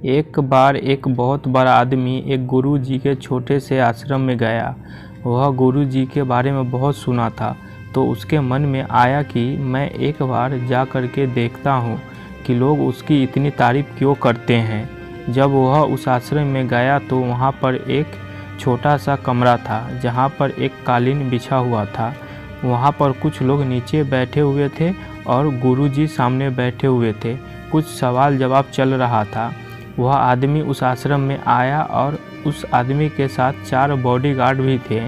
एक बार एक बहुत बड़ा आदमी एक गुरु जी के छोटे से आश्रम में गया। वह गुरु जी के बारे में बहुत सुना था, तो उसके मन में आया कि मैं एक बार जा कर के देखता हूँ कि लोग उसकी इतनी तारीफ़ क्यों करते हैं। जब वह उस आश्रम में गया तो वहाँ पर एक छोटा सा कमरा था जहाँ पर एक कालीन बिछा हुआ था। वहाँ पर कुछ लोग नीचे बैठे हुए थे और गुरु जी सामने बैठे हुए थे। कुछ सवाल जवाब चल रहा था। वह आदमी उस आश्रम में आया और उस आदमी के साथ 4 बॉडीगार्ड भी थे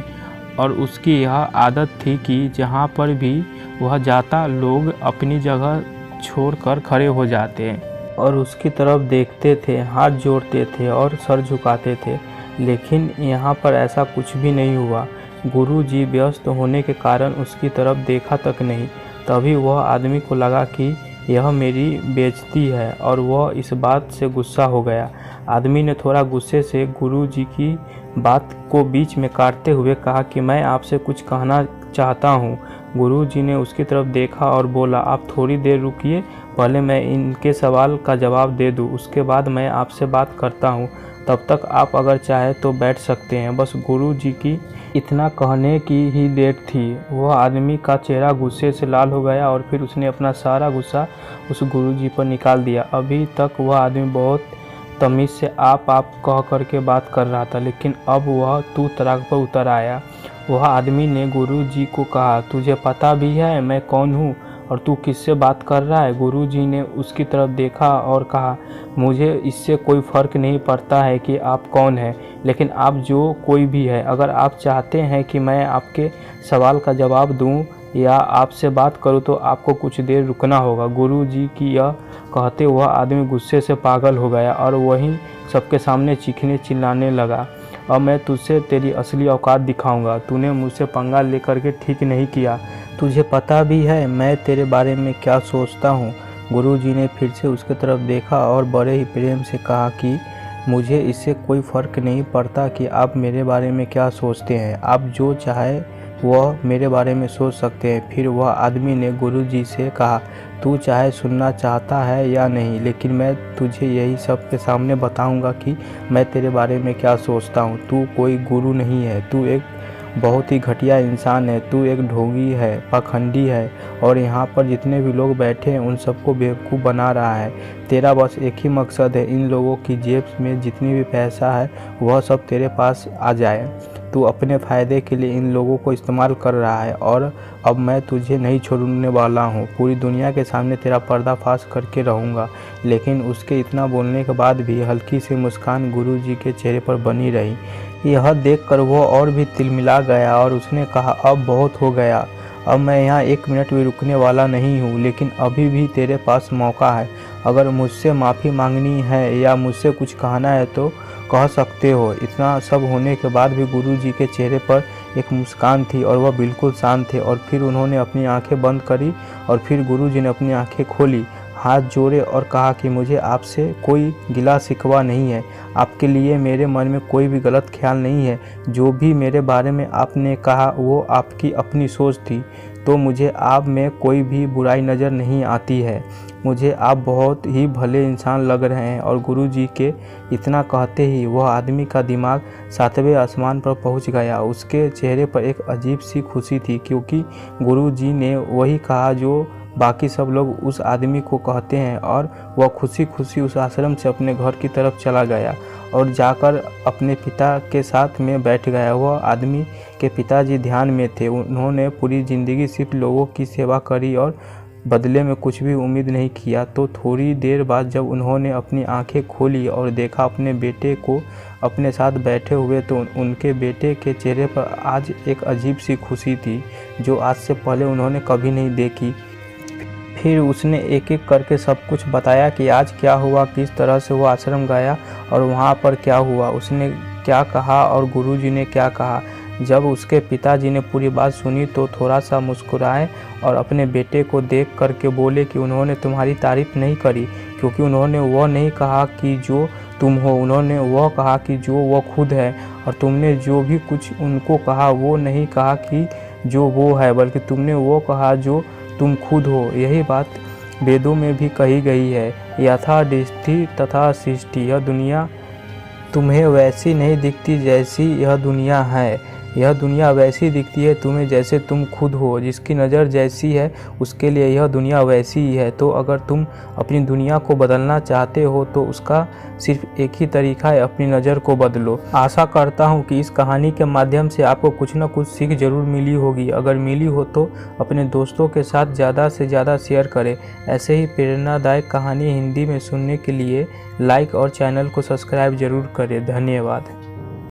और उसकी यह आदत थी कि जहाँ पर भी वह जाता लोग अपनी जगह छोड़कर खड़े हो जाते और उसकी तरफ देखते थे, हाथ जोड़ते थे और सर झुकाते थे। लेकिन यहाँ पर ऐसा कुछ भी नहीं हुआ। गुरु जी व्यस्त होने के कारण उसकी तरफ देखा तक नहीं। तभी वह आदमी को लगा कि यह मेरी बेइज्जती है और वह इस बात से गुस्सा हो गया। आदमी ने थोड़ा गुस्से से गुरु जी की बात को बीच में काटते हुए कहा कि मैं आपसे कुछ कहना चाहता हूँ। गुरु जी ने उसकी तरफ देखा और बोला, आप थोड़ी देर रुकिए, पहले मैं इनके सवाल का जवाब दे दूँ, उसके बाद मैं आपसे बात करता हूँ। तब तक आप अगर चाहे तो बैठ सकते हैं। बस गुरु जी की इतना कहने की ही देर थी। वह आदमी का चेहरा गुस्से से लाल हो गया और फिर उसने अपना सारा गुस्सा उस गुरुजी पर निकाल दिया। अभी तक वह आदमी बहुत तमीज़ से आप कह कर के बात कर रहा था, लेकिन अब वह तू तड़ाक पर उतर आया। वह आदमी ने गुरुजी को कहा, तुझे पता भी है मैं कौन हूँ और तू किससे बात कर रहा है? गुरुजी ने उसकी तरफ देखा और कहा, मुझे इससे कोई फ़र्क नहीं पड़ता है कि आप कौन हैं, लेकिन आप जो कोई भी है, अगर आप चाहते हैं कि मैं आपके सवाल का जवाब दूं या आपसे बात करूं तो आपको कुछ देर रुकना होगा। गुरुजी की यह कहते वह आदमी गुस्से से पागल हो गया और वहीं सबके सामने चीखने चिल्लाने लगा, अब मैं तुझसे तेरी असली औकात दिखाऊंगा। तूने मुझसे पंगा लेकर के ठीक नहीं किया। तुझे पता भी है मैं तेरे बारे में क्या सोचता हूँ? गुरुजी ने फिर से उसकी तरफ देखा और बड़े ही प्रेम से कहा कि मुझे इससे कोई फ़र्क नहीं पड़ता कि आप मेरे बारे में क्या सोचते हैं। आप जो चाहे वह मेरे बारे में सोच सकते हैं। फिर वह आदमी ने गुरुजी से कहा, तू चाहे सुनना चाहता है या नहीं, लेकिन मैं तुझे यही सब के सामने बताऊंगा कि मैं तेरे बारे में क्या सोचता हूँ। तू कोई गुरु नहीं है, तू एक बहुत ही घटिया इंसान है, तू एक ढोंगी है, पाखंडी है और यहाँ पर जितने भी लोग बैठे हैं उन सबको बेवकूफ़ बना रहा है। तेरा बस एक ही मकसद है, इन लोगों की जेब में जितनी भी पैसा है वह सब तेरे पास आ जाए। तू अपने फ़ायदे के लिए इन लोगों को इस्तेमाल कर रहा है और अब मैं तुझे नहीं छोड़ने वाला हूँ। पूरी दुनिया के सामने तेरा पर्दाफाश करके रहूँगा। लेकिन उसके इतना बोलने के बाद भी हल्की सी मुस्कान गुरुजी के चेहरे पर बनी रही। यह देखकर वह और भी तिलमिला गया और उसने कहा, अब बहुत हो गया, अब मैं यहाँ 1 मिनट भी रुकने वाला नहीं हूँ। लेकिन अभी भी तेरे पास मौका है। अगर मुझसे माफ़ी मांगनी है या मुझसे कुछ कहना है तो कह सकते हो। इतना सब होने के बाद भी गुरुजी के चेहरे पर एक मुस्कान थी और वह बिल्कुल शांत थे। और फिर उन्होंने अपनी आंखें बंद करी और फिर गुरुजी ने अपनी आंखें खोली, हाथ जोड़े और कहा कि मुझे आपसे कोई गिला शिकवा नहीं है। आपके लिए मेरे मन में कोई भी गलत ख्याल नहीं है। जो भी मेरे बारे में आपने कहा वो आपकी अपनी सोच थी, तो मुझे आप में कोई भी बुराई नज़र नहीं आती है। मुझे आप बहुत ही भले इंसान लग रहे हैं। और गुरुजी के इतना कहते ही वह आदमी का दिमाग 7वें आसमान पर पहुंच गया। उसके चेहरे पर एक अजीब सी खुशी थी, क्योंकि गुरुजी ने वही कहा जो बाकी सब लोग उस आदमी को कहते हैं। और वह खुशी खुशी उस आश्रम से अपने घर की तरफ चला गया और जाकर अपने पिता के साथ में बैठ गया। वह आदमी के पिताजी ध्यान में थे। उन्होंने पूरी ज़िंदगी सिर्फ लोगों की सेवा करी और बदले में कुछ भी उम्मीद नहीं किया। तो थोड़ी देर बाद जब उन्होंने अपनी आंखें खोली और देखा अपने बेटे को अपने साथ बैठे हुए, तो उनके बेटे के चेहरे पर आज एक अजीब सी खुशी थी जो आज से पहले उन्होंने कभी नहीं देखी। फिर उसने एक एक करके सब कुछ बताया कि आज क्या हुआ, किस तरह से वो आश्रम गया और वहाँ पर क्या हुआ, उसने क्या कहा और गुरुजी ने क्या कहा। जब उसके पिताजी ने पूरी बात सुनी तो थोड़ा सा मुस्कुराए और अपने बेटे को देख करके बोले कि उन्होंने तुम्हारी तारीफ़ नहीं करी, क्योंकि उन्होंने वह नहीं कहा कि जो तुम हो, उन्होंने वह कहा कि जो वह खुद है। और तुमने जो भी कुछ उनको कहा वो नहीं कहा कि जो वो है, बल्कि तुमने वो कहा जो तुम खुद हो। यही बात वेदों में भी कही गई है। यथा दृष्टि तथा सृष्टि, यह दुनिया तुम्हें वैसी नहीं दिखती जैसी यह दुनिया है। यह दुनिया वैसी दिखती है तुम्हें जैसे तुम खुद हो। जिसकी नज़र जैसी है उसके लिए यह दुनिया वैसी ही है। तो अगर तुम अपनी दुनिया को बदलना चाहते हो तो उसका सिर्फ एक ही तरीका है, अपनी नज़र को बदलो। आशा करता हूँ कि इस कहानी के माध्यम से आपको कुछ न कुछ सीख जरूर मिली होगी। अगर मिली हो तो अपने दोस्तों के साथ ज़्यादा से ज़्यादा शेयर करें। ऐसे ही प्रेरणादायक कहानी हिंदी में सुनने के लिए लाइक और चैनल को सब्सक्राइब जरूर करें। धन्यवाद।